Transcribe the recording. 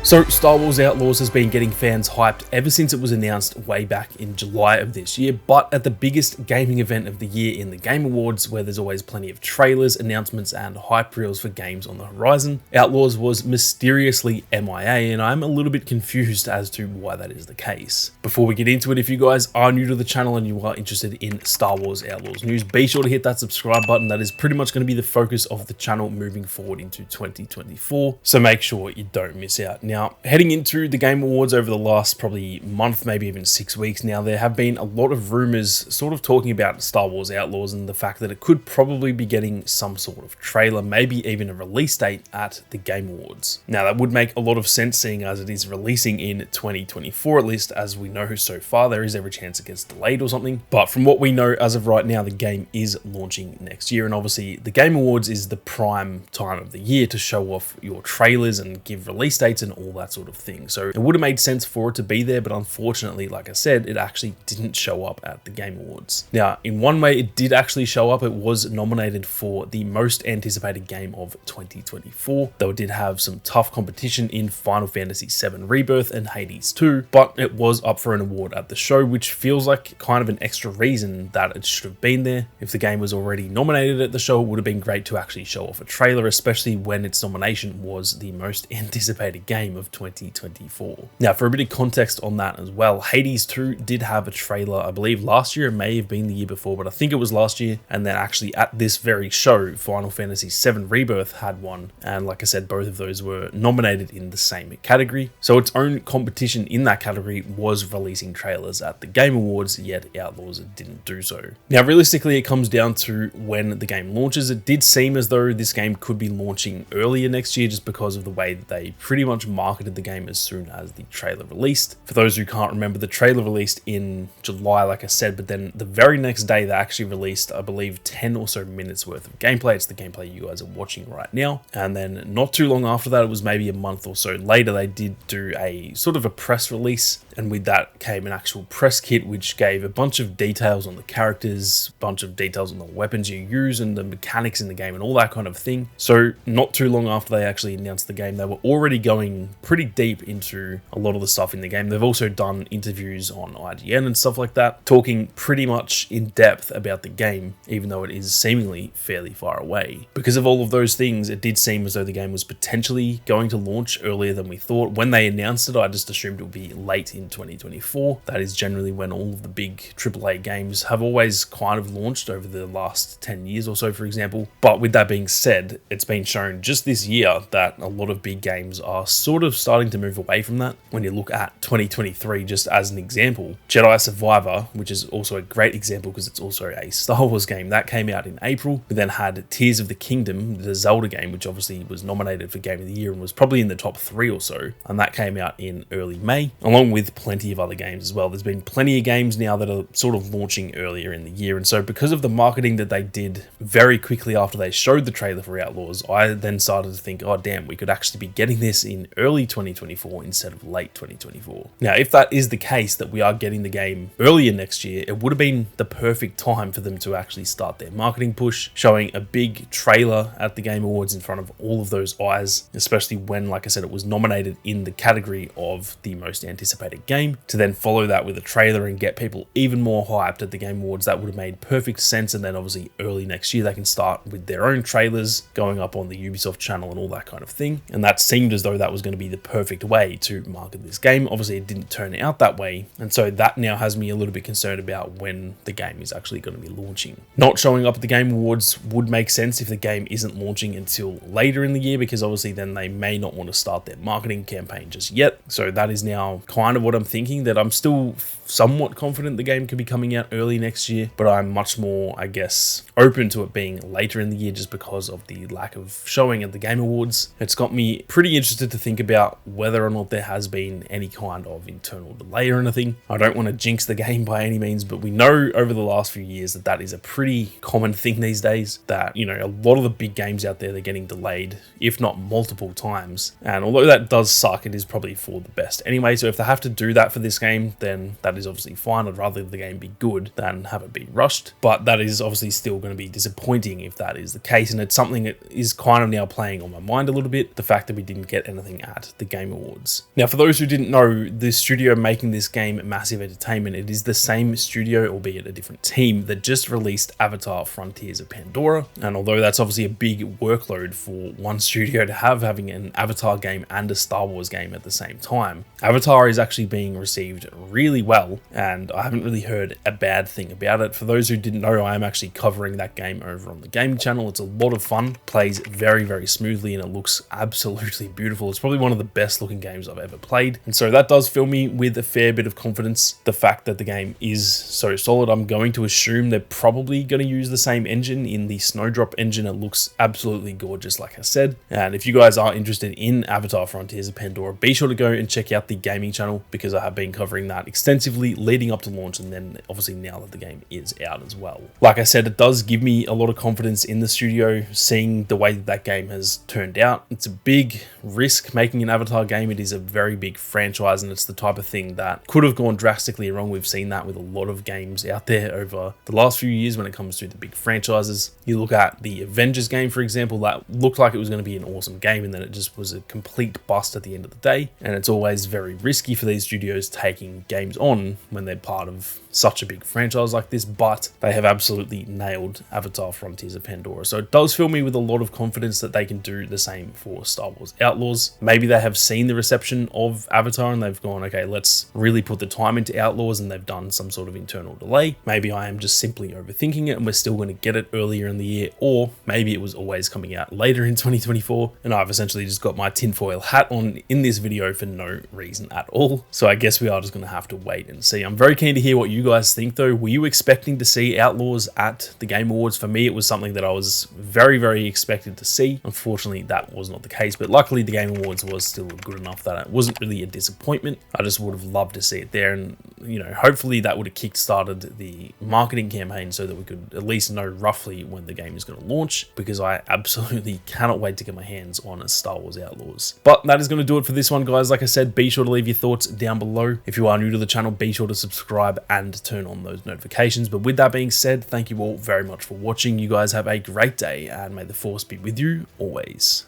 So Star Wars Outlaws has been getting fans hyped ever since it was announced way back in July of this year, but at the biggest gaming event of the year in the Game Awards, where there's always plenty of trailers, announcements and hype reels for games on the horizon, Outlaws was mysteriously MIA, and I'm a little bit confused as to why that is the case. Before we get into it, if you guys are new to the channel and you are interested in Star Wars Outlaws news, be sure to hit that subscribe button. That is pretty much going to be the focus of the channel moving forward into 2024, so make sure you don't miss out. Now, heading into the Game Awards over the last probably month, maybe even 6 weeks now, there have been a lot of rumors sort of talking about Star Wars Outlaws and the fact that it could probably be getting some sort of trailer, maybe even a release date at the Game Awards. Now, that would make a lot of sense seeing as it is releasing in 2024, at least as we know so far. There is every chance it gets delayed or something, but from what we know as of right now, the game is launching next year, and obviously the Game Awards is the prime time of the year to show off your trailers and give release dates and all that sort of thing. So it would have made sense for it to be there, but unfortunately, like I said, it actually didn't show up at the Game Awards. Now, in one way, it did actually show up. It was nominated for the most anticipated game of 2024, though it did have some tough competition in Final Fantasy VII Rebirth and Hades 2, but it was up for an award at the show, which feels like kind of an extra reason that it should have been there. If the game was already nominated at the show, it would have been great to actually show off a trailer, especially when its nomination was the most anticipated game of 2024. Now, for a bit of context on that as well, Hades 2 did have a trailer, I believe last year. It may have been the year before, but I think it was last year. And then actually at this very show, Final Fantasy VII Rebirth had one. And like I said, both of those were nominated in the same category. So its own competition in that category was releasing trailers at the Game Awards, yet Outlaws didn't do so. Now, realistically, it comes down to when the game launches. It did seem as though this game could be launching earlier next year just because of the way that they pretty much marketed the game as soon as the trailer released. For those who can't remember, the trailer released in July, like I said, but then the very next day they actually released, I believe, 10 or so minutes worth of gameplay. It's the gameplay you guys are watching right now. And then not too long after that, it was maybe a month or so later, they did do a sort of a press release. And with that came an actual press kit, which gave a bunch of details on the characters, a bunch of details on the weapons you use and the mechanics in the game and all that kind of thing. So not too long after they actually announced the game, they were already going pretty deep into a lot of the stuff in the game. They've also done interviews on IGN and stuff like that, talking pretty much in depth about the game, even though it is seemingly fairly far away. Because of all of those things, it did seem as though the game was potentially going to launch earlier than we thought. When they announced it, I just assumed it would be late in 2024. That is generally when all of the big AAA games have always kind of launched over the last 10 years or so, for example. But with that being said, it's been shown just this year that a lot of big games are sort of starting to move away from that. When you look at 2023, just as an example, Jedi Survivor, which is also a great example because it's also a Star Wars game, that came out in April. We then had Tears of the Kingdom, the Zelda game, which obviously was nominated for Game of the Year and was probably in the top 3 or so, and that came out in early May, along with plenty of other games as well. There's been plenty of games now that are sort of launching earlier in the year, and so because of the marketing that they did very quickly after they showed the trailer for Outlaws, I then started to think, oh damn, we could actually be getting this in early 2024 instead of late 2024. Now, if that is the case, that we are getting the game earlier next year, it would have been the perfect time for them to actually start their marketing push, showing a big trailer at the Game Awards in front of all of those eyes, especially when, like I said, it was nominated in the category of the most anticipated game. To then follow that with a trailer and get people even more hyped at the Game Awards, that would have made perfect sense. And then obviously early next year, they can start with their own trailers going up on the Ubisoft channel and all that kind of thing. And that seemed as though that was going to be the perfect way to market this game. Obviously, it didn't turn out that way. And so that now has me a little bit concerned about when the game is actually going to be launching. Not showing up at the Game Awards would make sense if the game isn't launching until later in the year, because obviously then they may not want to start their marketing campaign just yet. So that is now kind of what I'm thinking, that I'm still somewhat confident the game could be coming out early next year, but I'm much more, I guess, open to it being later in the year just because of the lack of showing at the Game Awards. It's got me pretty interested to think about whether or not there has been any kind of internal delay or anything. I don't want to jinx the game by any means, but we know over the last few years that that is a pretty common thing these days, that, you know, a lot of the big games out there, they're getting delayed, if not multiple times. And although that does suck, it is probably for the best anyway. So if they have to do that for this game, then that is obviously fine. I'd rather the game be good than have it be rushed, but that is obviously still going to be disappointing if that is the case. And it's something that is kind of now playing on my mind a little bit, the fact that we didn't get anything at the Game Awards. Now, for those who didn't know, the studio making this game, Massive Entertainment, it is the same studio, albeit a different team, that just released Avatar: Frontiers of Pandora. And although that's obviously a big workload for one studio to have, having an Avatar game and a Star Wars game at the same time, Avatar is actually being received really well, and I haven't really heard a bad thing about it. For those who didn't know, I am actually covering that game over on the gaming channel. It's a lot of fun, plays very, very smoothly, and it looks absolutely beautiful. It's probably one of the best looking games I've ever played, and so that does fill me with a fair bit of confidence. The fact that the game is so solid, I'm going to assume they're probably going to use the same engine in the Snowdrop engine. It looks absolutely gorgeous, like I said. And if you guys are interested in Avatar: Frontiers of Pandora, be sure to go and check out the gaming channel, because I have been covering that extensively leading up to launch, and then obviously now that the game is out as well. Like I said, it does give me a lot of confidence in the studio, seeing the way that game has turned out. It's a big risk making an Avatar game. It is a very big franchise, and it's the type of thing that could have gone drastically wrong. We've seen that with a lot of games out there over the last few years when it comes to the big franchises. You look at the Avengers game, for example, that looked like it was going to be an awesome game, and then it just was a complete bust at the end of the day. And it's always very risky for these studios taking games on when they're part of such a big franchise like this, but they have absolutely nailed Avatar: Frontiers of Pandora. So it does fill me with a lot of confidence that they can do the same for Star Wars Outlaws. Maybe they have seen the reception of Avatar and they've gone, okay, let's really put the time into Outlaws, and they've done some sort of internal delay. Maybe I am just simply overthinking it and we're still going to get it earlier in the year, or maybe it was always coming out later in 2024 and I've essentially just got my tinfoil hat on in this video for no reason at all. So I guess we are just going to have to wait and see. I'm very keen to hear what you guys think though. Were you expecting to see Outlaws at the Game Awards? For me, it was something that I was very, very expected to see. Unfortunately, that was not the case, but luckily the Game Awards was still good enough that it wasn't really a disappointment. I just would have loved to see it there, and you know, hopefully that would have kick-started the marketing campaign so that we could at least know roughly when the game is going to launch, because I absolutely cannot wait to get my hands on a Star Wars Outlaws. But that is going to do it for this one, guys. Like I said, be sure to leave your thoughts down below. If you are new to the channel, be sure to subscribe and turn on those notifications. But with that being said, thank you all very much for watching. You guys have a great day, and may the Force be with you always.